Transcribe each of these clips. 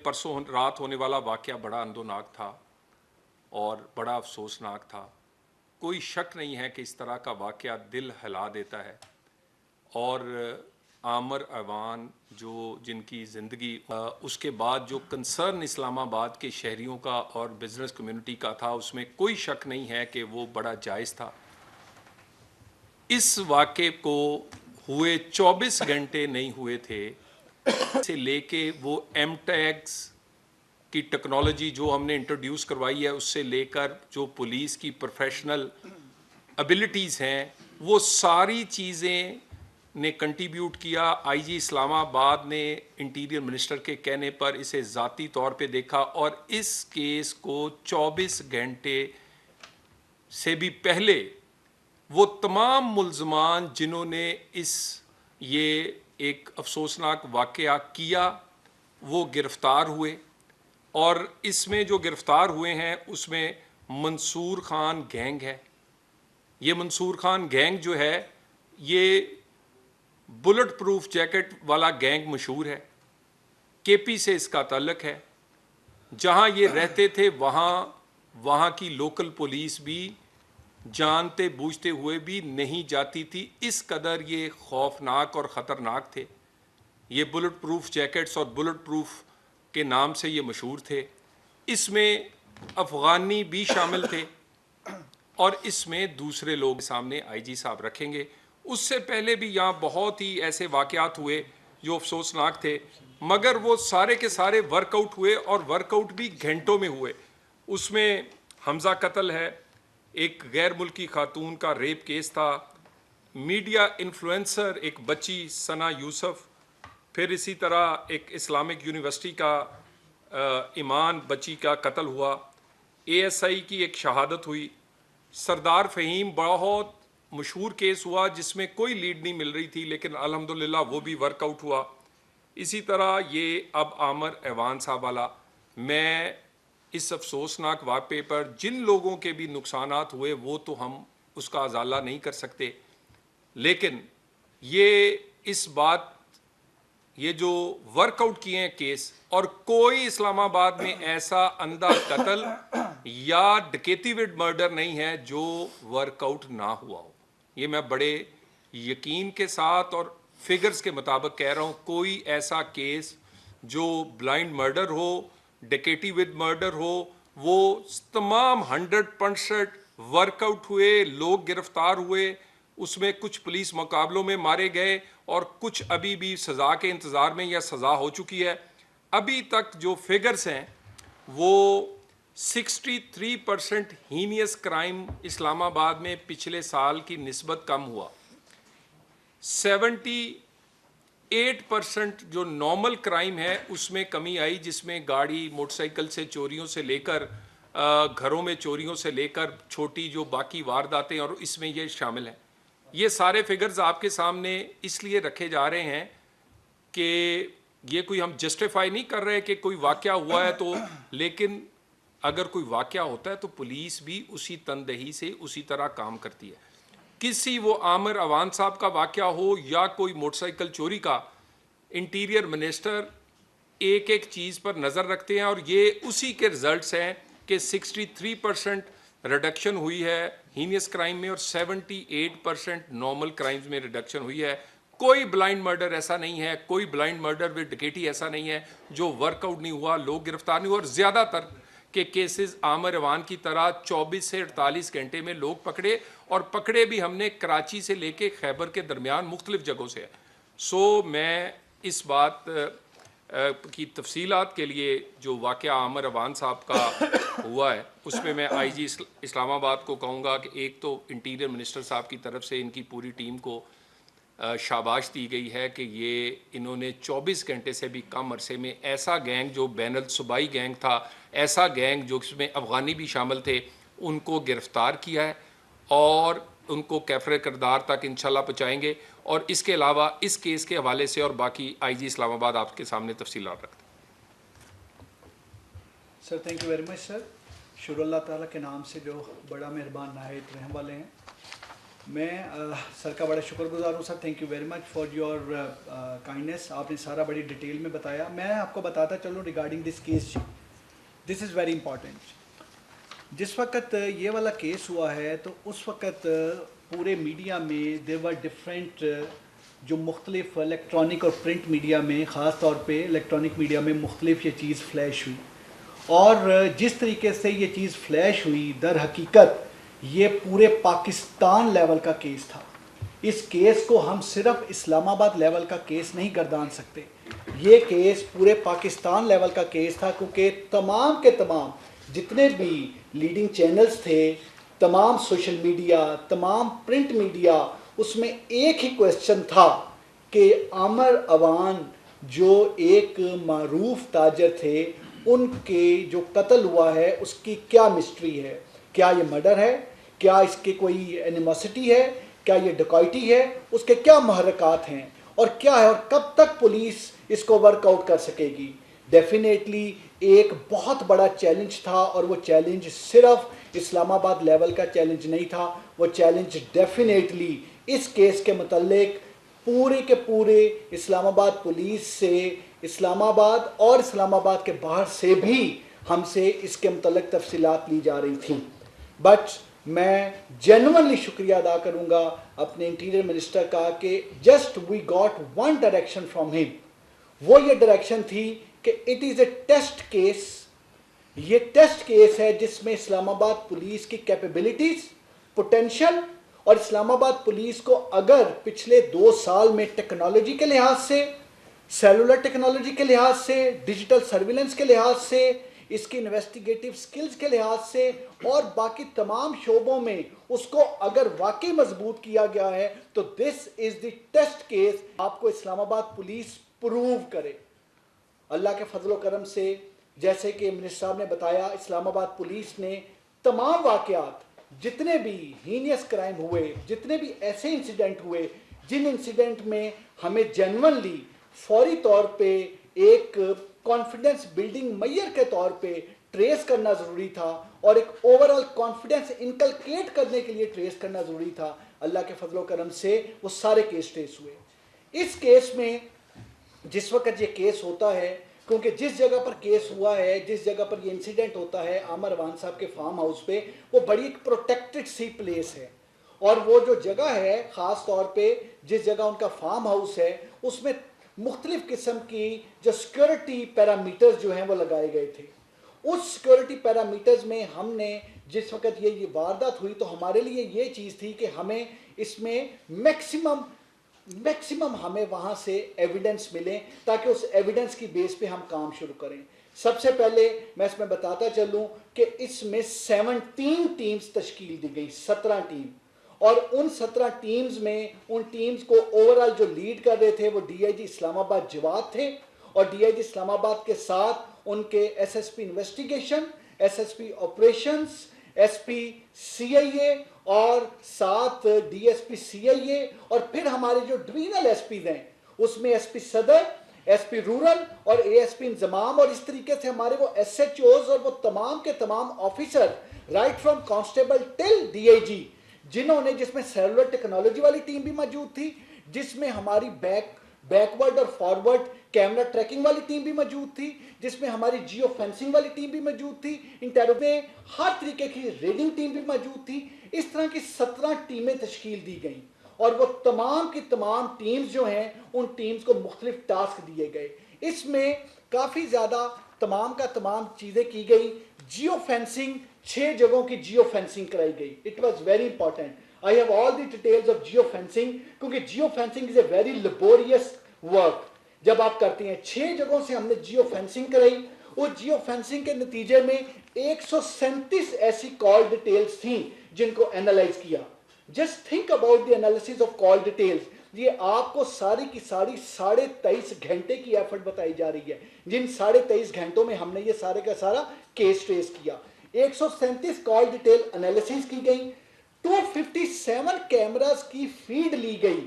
परसों रात होने वाला वाक़या बड़ा अंदोनाक था और बड़ा अफसोसनाक था। कोई शक नहीं है कि इस तरह का वाक़या दिल हिला देता है और आमर अवान जो जिनकी ज़िंदगी उसके बाद जो कंसर्न इस्लामाबाद के शहरियों का और बिज़नेस कम्युनिटी का था, उसमें कोई शक नहीं है कि वो बड़ा जायज़ था। इस वाक़े को हुए 24 घंटे नहीं हुए थे से लेके वो एम टैग्स की टेक्नोलॉजी जो हमने इंट्रोड्यूस करवाई है, उससे लेकर जो पुलिस की प्रोफेशनल एबिलिटीज़ हैं, वो सारी चीज़ें ने कंट्रीब्यूट किया। आईजी इस्लामाबाद ने इंटीरियर मिनिस्टर के कहने पर इसे ज़ाती तौर पे देखा और इस केस को 24 घंटे से भी पहले वो तमाम मुल्ज़मान जिन्होंने ये एक अफसोसनाक वाक़या किया वो गिरफ़्तार हुए और इसमें जो गिरफ़्तार हुए हैं उसमें मंसूर खान गैंग है। ये मंसूर खान गैंग जो है ये बुलेट प्रूफ जैकेट वाला गैंग मशहूर है। केपी से इसका ताल्लुक़ है। जहाँ ये रहते थे वहाँ की लोकल पुलिस भी जानते बूझते हुए भी नहीं जाती थी, इस कदर ये खौफनाक और ख़तरनाक थे। ये बुलेट प्रूफ जैकेट्स और बुलेट प्रूफ के नाम से ये मशहूर थे। इसमें अफ़गानी भी शामिल थे और इसमें दूसरे लोग सामने आईजी साहब रखेंगे। उससे पहले भी यहाँ बहुत ही ऐसे वाक़यात हुए जो अफसोसनाक थे, मगर वो सारे के सारे वर्कआउट हुए और वर्कआउट भी घंटों में हुए। उसमें हमज़ा कत्ल है, एक गैर मुल्की खातून का रेप केस था, मीडिया इन्फ्लुएंसर एक बच्ची सना यूसुफ, फिर इसी तरह एक इस्लामिक यूनिवर्सिटी का ईमान बच्ची का कत्ल हुआ, एएसआई की एक शहादत हुई, सरदार फ़हीम बहुत मशहूर केस हुआ जिसमें कोई लीड नहीं मिल रही थी लेकिन अल्हम्दुलिल्लाह वो भी वर्कआउट हुआ। इसी तरह ये अब आमर अवान साहब वाला, मैं इस अफसोसनाक वाक़े पर जिन लोगों के भी नुकसानात हुए वो तो हम उसका अजाला नहीं कर सकते, लेकिन ये जो वर्कआउट किए हैं केस, और कोई इस्लामाबाद में ऐसा अंधा कत्ल या डकैती विद मर्डर नहीं है जो वर्कआउट ना हुआ हो। ये मैं बड़े यकीन के साथ और फिगर्स के मुताबिक कह रहा हूँ, कोई ऐसा केस जो ब्लाइंड मर्डर हो, डकैती विद मर्डर हो, वो तमाम 100% वर्कआउट हुए, लोग गिरफ्तार हुए, उसमें कुछ पुलिस मुकाबलों में मारे गए और कुछ अभी भी सज़ा के इंतज़ार में या सज़ा हो चुकी है। अभी तक जो फिगर्स हैं वो 63% हीनियस क्राइम इस्लामाबाद में पिछले साल की निस्बत कम हुआ, 78% जो नॉर्मल क्राइम है उसमें कमी आई, जिसमें गाड़ी मोटरसाइकिल से चोरियों से लेकर घरों में चोरियों से लेकर छोटी जो बाकी वारदातें और इसमें ये शामिल हैं। ये सारे फिगर्स आपके सामने इसलिए रखे जा रहे हैं कि ये कोई हम जस्टिफाई नहीं कर रहे कि कोई वाक़या हुआ है तो, लेकिन अगर कोई वाक़या होता है तो पुलिस भी उसी तनदही से उसी तरह काम करती है। किसी वो आमिर अवान साहब का वाक़या हो या कोई मोटरसाइकिल चोरी का, इंटीरियर मिनिस्टर एक एक चीज़ पर नज़र रखते हैं और ये उसी के रिजल्ट्स हैं कि 63% रिडक्शन हुई है हीनियस क्राइम में और 78% नॉर्मल क्राइम्स में रिडक्शन हुई है। कोई ब्लाइंड मर्डर ऐसा नहीं है, कोई ब्लाइंड मर्डर विद डकैती ऐसा नहीं है जो वर्कआउट नहीं हुआ, लोग गिरफ्तार नहीं हुए। और ज़्यादातर के केसेस आमिर अवान की तरह 24 से 48 घंटे में लोग पकड़े, और पकड़े भी हमने कराची से लेके खैबर के दरमियान मुख्तलिफ जगहों से है। सो मैं इस बात की तफसीलात के लिए जो वाक़या आमिर अवान साहब का हुआ है उसमें मैं आईजी इस्लामाबाद को कहूँगा कि एक तो इंटीरियर मिनिस्टर साहब की तरफ से इनकी पूरी टीम को शाबाश दी गई है कि इन्होंने 24 घंटे से भी कम अरसे में ऐसा गैंग जो बैनल सूबाई गैंग था, ऐसा गैंग जो इसमें अफ़गानी भी शामिल थे, उनको गिरफ़्तार किया है और उनको कैफ़रे किरदार तक इंशाल्लाह पहुँचाएँगे। और इसके अलावा इस केस के हवाले से और बाकी आईजी इस्लामाबाद आपके सामने तफसीलात रखते हैं। Sir thank you very much sir. शुक्र अल्लाह ताला के नाम से जो बड़ा मेहरबान नहायत रहम वाले हैं। میں سر کا بڑا شکر گزار ہوں sir. Thank you very much for your kindness. آپ نے سارا بڑی ڈیٹیل میں بتایا. میں آپ کو بتاتا چلوں regarding this case. This is very important. جس وقت یہ والا کیس ہوا ہے تو اس وقت پورے میڈیا میں دیر ور ڈفرینٹ جو مختلف الیکٹرانک اور پرنٹ میڈیا میں, خاص طور پہ الیکٹرانک میڈیا میں مختلف یہ چیز فلیش ہوئی. اور جس طریقے سے یہ چیز فلیش ہوئی در حقیقت یہ پورے پاکستان لیول کا کیس تھا. اس کیس کو ہم صرف اسلام آباد لیول کا کیس نہیں گردان سکتے. یہ کیس پورے پاکستان لیول کا کیس تھا, کیونکہ تمام کے تمام جتنے بھی لیڈنگ چینلز تھے, تمام سوشل میڈیا, تمام پرنٹ میڈیا, اس میں ایک ہی کویسچن تھا کہ عامر اوان جو ایک معروف تاجر تھے, ان کے جو قتل ہوا ہے اس کی کیا مسٹری ہے. کیا یہ مرڈر ہے, کیا اس کے کوئی اینیموسٹی ہے, کیا یہ ڈکیتی ہے, اس کے کیا محرکات ہیں, اور کیا ہے, اور کب تک پولیس اس کو ورک آؤٹ کر سکے گی. ڈیفینیٹلی ایک بہت بڑا چیلنج تھا, اور وہ چیلنج صرف اسلام آباد لیول کا چیلنج نہیں تھا. وہ چیلنج ڈیفینیٹلی اس کیس کے متعلق پورے کے پورے اسلام آباد پولیس سے, اسلام آباد اور اسلام آباد کے باہر سے بھی ہم سے اس کے متعلق تفصیلات لی جا رہی تھیں. بٹ میں جینوئنلی شکریہ ادا کروں گا اپنے انٹیریئر منسٹر کا کہ just we got one direction from ہم. وہ یہ ڈائریکشن تھی کہ it is a test case. یہ ٹیسٹ کیس ہے جس میں اسلام آباد پولیس کی کیپیبلٹیز, پوٹینشل, اور اسلام آباد پولیس کو اگر پچھلے 2 سال میں ٹیکنالوجی کے لحاظ سے, سیلولر ٹیکنالوجی کے لحاظ سے, ڈیجیٹل سرویلنس کے لحاظ سے, اس کی انویسٹیگیٹو سکلز کے لحاظ سے, اور باقی تمام شعبوں میں اس کو اگر واقعی مضبوط کیا گیا ہے, تو دس از دی ٹیسٹ کیس. آپ کو اسلام آباد پولیس پروو کرے. اللہ کے فضل و کرم سے, جیسے کہ منسٹر صاحب نے بتایا, اسلام آباد پولیس نے تمام واقعات, جتنے بھی ہینیس کرائم ہوئے, جتنے بھی ایسے انسیڈنٹ ہوئے جن انسیڈنٹ میں ہمیں جینوئنلی فوری طور پہ ایک کانفیڈنس بلڈنگ میئر کے طور پہ ٹریس کرنا ضروری تھا, اور ایک اوورال کانفیڈنس انکلکیٹ کرنے کے لیے ٹریس کرنا ضروری تھا, اللہ کے فضل و کرم سے وہ سارے کیس ٹریس ہوئے. اس کیس میں جس وقت یہ کیس ہوتا ہے, کیونکہ جس جگہ پر کیس ہوا ہے, جس جگہ پر یہ انسیڈنٹ ہوتا ہے عامر اوان صاحب کے فارم ہاؤس پہ, وہ بڑی ایک پروٹیکٹڈ سی پلیس ہے. اور وہ جو جگہ ہے, خاص طور پہ جس جگہ ان کا فارم ہاؤس ہے, اس میں مختلف قسم کی جو سیکورٹی پیرامیٹرز جو ہیں وہ لگائے گئے تھے. اس سیکورٹی پیرامیٹرز میں ہم نے جس وقت یہ واردات ہوئی تو ہمارے لیے یہ چیز تھی کہ ہمیں اس میں میکسیمم ہمیں وہاں سے ایویڈنس ملیں, تاکہ اس ایویڈنس کی بیس پہ ہم کام شروع کریں. سب سے پہلے میں اس میں بتاتا چلوں کہ اس میں 17 ٹیمز تشکیل دی گئی, 17 ٹیم. اور ان 17 ٹیمز میں ان ٹیمز کو اوورال جو لیڈ کر رہے تھے وہ ڈی آئی جی اسلام آباد جواد تھے, اور ڈی آئی جی اسلام آباد کے ساتھ ان کے S S P investigation, S S P operations, S P C I A, اور ساتھ D S P C I A, اور پھر ہمارے جو ڈویژنل ایس پیز ہیں اس میں ایس پی صدر, ایس پی رورل, اور اے ایس پی انضمام, اور اس طریقے سے ہمارے وہ ایس ایچ اوز اور وہ تمام کے تمام officer, right from constable till D I G, جنہوں نے, جس میں سیلولر ٹیکنالوجی والی ٹیم بھی موجود تھی, جس میں ہماری بیکورڈ اور فارورڈ کیمرہ ٹریکنگ والی ٹیم بھی موجود تھی, جس میں ہماری جیو فینسنگ والی ٹیم بھی موجود تھی, میں ہر طریقے کی ریڈنگ ٹیم بھی موجود تھی. اس طرح کی 17 ٹیمیں تشکیل دی گئیں, اور وہ تمام کی تمام ٹیمز جو ہیں ان ٹیمز کو مختلف ٹاسک دیے گئے. اس میں کافی زیادہ تمام کا تمام چیزیں کی گئی. جیو فینسنگ 6 جگہوں کی جیو فینسنگ کرائی گئی. It was very important. I have all the details of geo fencing, کیونکہ geo fencing is a very laborious work. جب آپ کرتے ہیں 6 جگہوں سے ہم نے جیو فینسنگ کرائی. اس جیو فینسنگ کے نتیجے میں 137 ایسی کال ڈیٹیلز تھیں جن کو اینالائز کیا. Just think about the analysis of call details. یہ آپ کو ساری کی ساری 23.5 گھنٹے کی ایفرٹ بتائی جا رہی ہے, جن 23.5 گھنٹوں میں ہم نے یہ سارے کا سارا کیس ٹریس کیا. 137 کال ڈیٹیل انالیسس کی گئی. 257 کیمراز کی فیڈ لی گئی,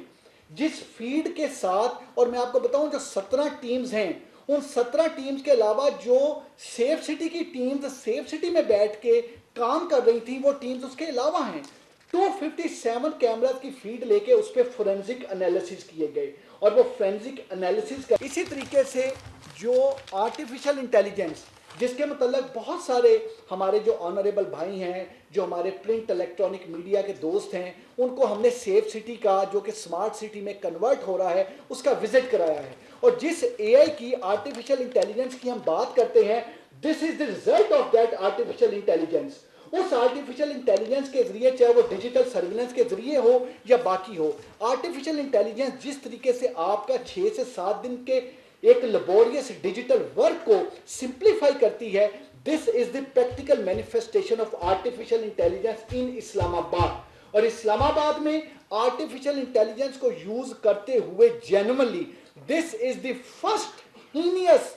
جس فیڈ کے ساتھ, اور میں آپ کو بتاؤں جو 17 ٹیمز ہیں, ان 17 ٹیمز کے علاوہ جو سیف سٹی کی ٹیمز سیف سٹی میں بیٹھ کے کام کر رہی تھیں, وہ ٹیمز اس کے علاوہ ہیں. 257 कैमरास की फीड लेके उस पर फोरेंसिक एनालिसिस किए गए और वो फोरेंसिक एनालिसिस का इसी तरीके से जो आर्टिफिशियल इंटेलिजेंस जिसके मतलब बहुत सारे हमारे जो ऑनरेबल भाई हैं जो हमारे प्रिंट इलेक्ट्रॉनिक मीडिया के दोस्त हैं उनको हमने सेफ सिटी का जो कि स्मार्ट सिटी में कन्वर्ट हो रहा है उसका विजिट कराया है और जिस एआई की आर्टिफिशियल इंटेलिजेंस की हम बात करते हैं this is the result of that artificial intelligence उस आर्टिफिशियल इंटेलिजेंस के जरिए चाहे वो डिजिटल सर्विलेंस के जरिए हो या बाकी हो आर्टिफिशियल इंटेलिजेंस जिस तरीके से आपका 6 से 7 दिन के एक लेबोरियस डिजिटल वर्क को सिंप्लीफाई करती है this is the practical manifestation of artificial intelligence in Islamabad और इस्लामाबाद में आर्टिफिशियल इंटेलिजेंस को यूज करते हुए genuinely this is the first heinous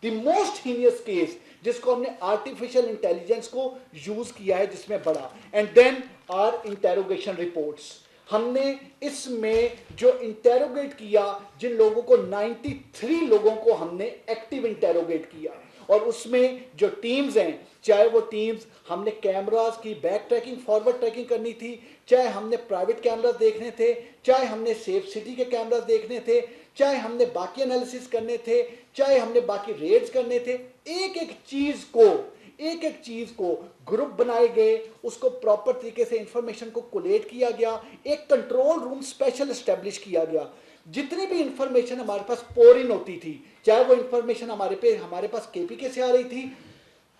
the most heinous case जिसको हमने आर्टिफिशियल इंटेलिजेंस को यूज किया है जिसमें बड़ा and then are interrogation reports हमने इसमें जो इंटेरोगेट किया जिन लोगों को 93 लोगों को हमने एक्टिव इंटेरोगेट किया और उसमें जो टीम्स हैं चाहे वो टीम्स हमने कैमरास की बैक ट्रैकिंग फॉरवर्ड ट्रैकिंग करनी थी चाहे हमने प्राइवेट कैमरास देखने थे चाहे हमने सेफ सिटी के कैमरास देखने थे चाहे हमने बाकी एनालिसिस करने थे चाहे हमने बाकी रेड्स करने थे एक एक चीज को ग्रुप बनाए गए उसको प्रॉपर तरीके से इंफॉर्मेशन को कोलेट किया गया एक कंट्रोल रूम स्पेशल एस्टेब्लिश किया गया जितनी भी इंफॉर्मेशन हमारे पास पोर इन होती थी चाहे वो इंफॉर्मेशन हमारे पास केपीके से आ रही थी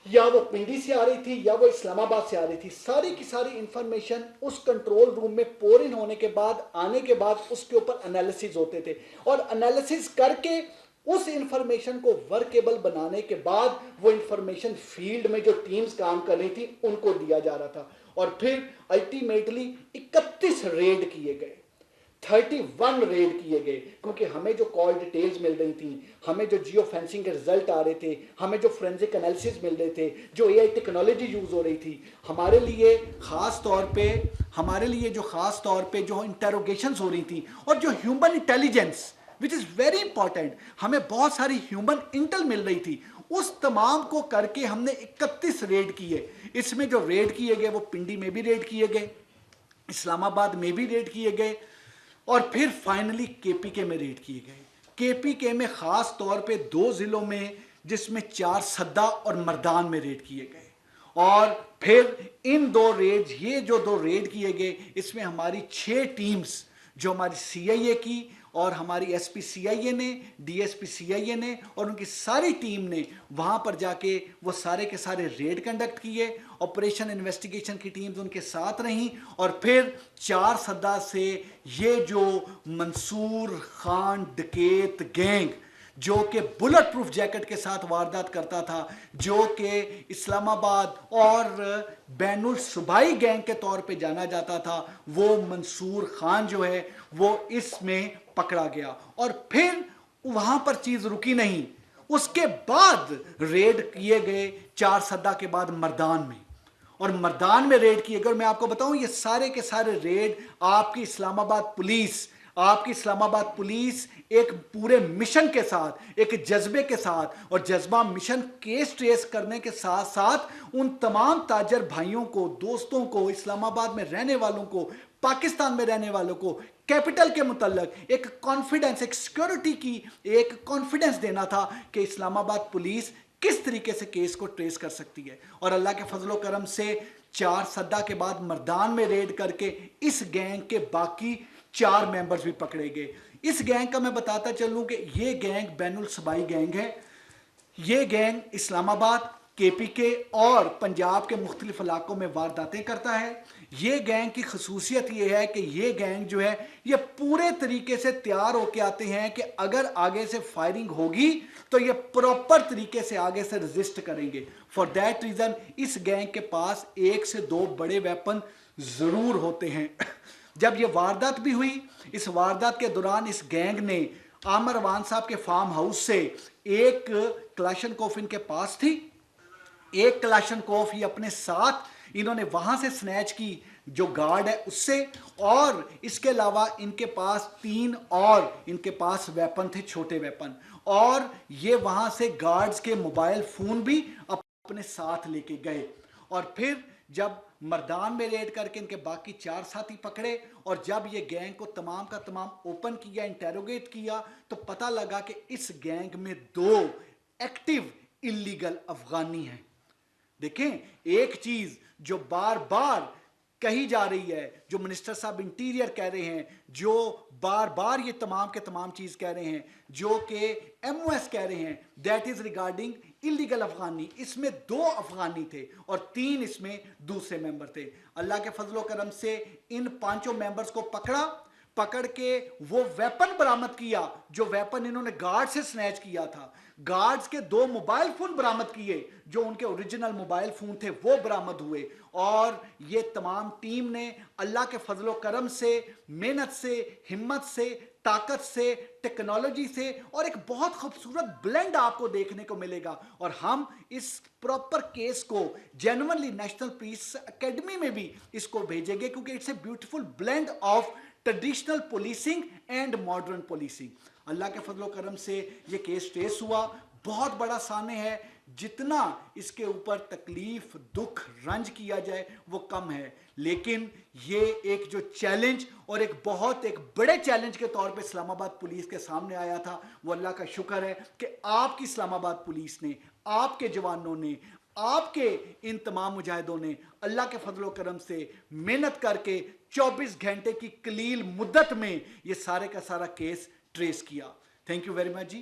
या वो पिंडी से आ रही थी या वो इस्लामाबाद से आ रही थी सारी की सारी इंफॉर्मेशन उस कंट्रोल रूम में पोर इन होने के बाद आने के बाद उसके ऊपर एनालिसिस होते थे और एनालिसिस करके उस इंफॉर्मेशन को वर्केबल बनाने के बाद वो इंफॉर्मेशन फील्ड में जो टीम्स काम कर रही थी उनको दिया जा रहा था और फिर अल्टीमेटली 31 रेड किए गए 31 रेड किए गए क्योंकि हमें जो कॉल डिटेल्स मिल रही थी हमें जो जियो फेंसिंग के रिजल्ट आ रहे थे हमें जो फोरेंसिक एनालिसिस मिल रहे थे जो एआई टेक्नोलॉजी यूज हो रही थी हमारे लिए खास तौर पे जो इंटेरोगेशंस हो रही थी और जो human intelligence which is very important हमें बहुत सारी ह्यूमन इंटेल मिल रही थी उस तमाम को करके हमने 31 रेड किए इसमें जो रेड किए गए वो पिंडी में भी रेड किए गए इस्लामाबाद में भी रेड किए गए और फिर फाइनली केपीके में रेड किए गए केपीके में खास तौर पे 2 जिलों में जिसमें 4 सद्दा और मर्दान में रेड किए गए और फिर इन 2 रेड ये जो 2 रेड किए गए इसमें हमारी 6 टीम्स जो हमारी सीआईए की और हमारी एसपी सीआईए ने डीएसपी सीआईए ने और उनकी सारी टीम ने वहां पर जाके वो सारे के सारे रेड कंडक्ट किए ऑपरेशन इन्वेस्टिगेशन की टीम्स उनके साथ रहीं और फिर 4 सद्दा से ये जो मंसूर खान डकैत गैंग जो कि बुलेट प्रूफ जैकेट के साथ वारदात करता था जो कि इस्लामाबाद और बैनुल सूबाई गैंग के तौर पे जाना जाता था वो मंसूर खान जो है वो इसमें पकड़ा गया और फिर वहां पर चीज रुकी नहीं उसके बाद रेड किए गए 4 सद्दा के बाद मर्दान में और मर्दान में रेड किए गए और मैं आपको बताऊं ये सारे के सारे रेड आपकी इस्लामाबाद पुलिस एक पूरे मिशन के साथ एक जज्बे के साथ और जज्बा मिशन केस ट्रेस करने के साथ साथ उन तमाम ताजर भाइयों को दोस्तों को इस्लामाबाद में रहने वालों को पाकिस्तान में रहने वालों को कैपिटल के मुतल्लक एक कॉन्फिडेंस एक सिक्योरिटी की एक कॉन्फिडेंस देना था कि इस्लामाबाद पुलिस किस तरीके से केस को ट्रेस कर सकती है और अल्लाह के फजलो करम से 4 सद्दा के बाद मर्दान में रेड करके इस गैंग के बाकी 4 मेंबर्स भी पकड़े गए इस गैंग का मैं बताता चलूं कि ये गैंग बैनुल सूबाई गैंग है ये गैंग इस्लामाबाद केपीके और पंजाब के मुख्तलिफ इलाकों में वारदातें करता है ये गैंग की खसूसियत ये है कि ये गैंग जो है ये पूरे तरीके से तैयार होके आते हैं कि अगर आगे से फायरिंग होगी तो ये प्रॉपर तरीके से आगे से रेजिस्ट करेंगे फॉर दैट रीजन इस गैंग के पास 1 से 2 बड़े वेपन जरूर होते हैं जब ये वारदात भी हुई इस वारदात के दौरान इस गैंग ने आमर अवान साहब के फार्म हाउस से एक कलाशनकोफ इनके पास थी एक कलाशनकोफ ही अपने साथ इन्होंने वहां से स्नैच की जो गार्ड है उससे और इसके अलावा इनके पास 3 और इनके पास वेपन थे छोटे वेपन और ये वहां से गार्ड्स के मोबाइल फोन भी अपने साथ लेके गए और फिर जब मर्दान में रेड करके इनके बाकी 4 साथी पकड़े और जब ये गैंग को तमाम का तमाम ओपन किया, इंटेरोगेट किया, तो पता लगा कि इस गैंग में 2 एक्टिव इलीगल अफगानी हैं। देखें, एक चीज जो बार बार कही जा रही है, जो मिनिस्टर साहब इंटीरियर कह रहे हैं, जो बार बार ये तमाम के तमाम चीज कह रहे हैं, जो कि MOS कह रहे हैं, दैट इज रिगार्डिंग इलीगल अफगानी। इसमें 2 अफगानी थे और 3 इसमें दूसरे मेंबर थे। अल्लाह के फजलो करम से इन 5 मेंबर्स को पकड़ के वो वेपन बरामद किया जो वेपन इन्होंने गार्ड से स्नैच किया था। गार्ड्स के 2 मोबाइल फोन बरामद किए जो उनके ओरिजिनल मोबाइल फोन थे, वो बरामद हुए। और ये तमाम टीम ने अल्लाह के फजलो करम से, मेहनत से, हिम्मत से, ताकत से, टेक्नोलॉजी से, और एक बहुत खूबसूरत ब्लेंड आपको देखने को मिलेगा। और हम इस प्रॉपर केस को जेन्युइनली नेशनल पुलिस एकेडमी में भी इसको भेजेंगे, क्योंकि it's a beautiful blend of traditional policing and modern policing. Allah के फजलो करम से ये केस ट्रेस हुआ। बहुत बड़ा सामने है, जितना इसके ऊपर तकलीफ, दुख, रंज किया जाए वो कम है। लेकिन ये एक जो चैलेंज और एक बड़े चैलेंज के तौर पे इस्लामाबाद पुलिस के सामने आया था, वो अल्लाह का शुक्र है कि आपकी इस्लामाबाद पुलिस ने, आपके जवानों ने, आपके इन तमाम मुजाहिदों ने अल्लाह के फजलो करम से मेहनत करके 24 घंटे की कलील मुद्दत में ये सारे का सारा केस ट्रेस किया। Thank you very much ji.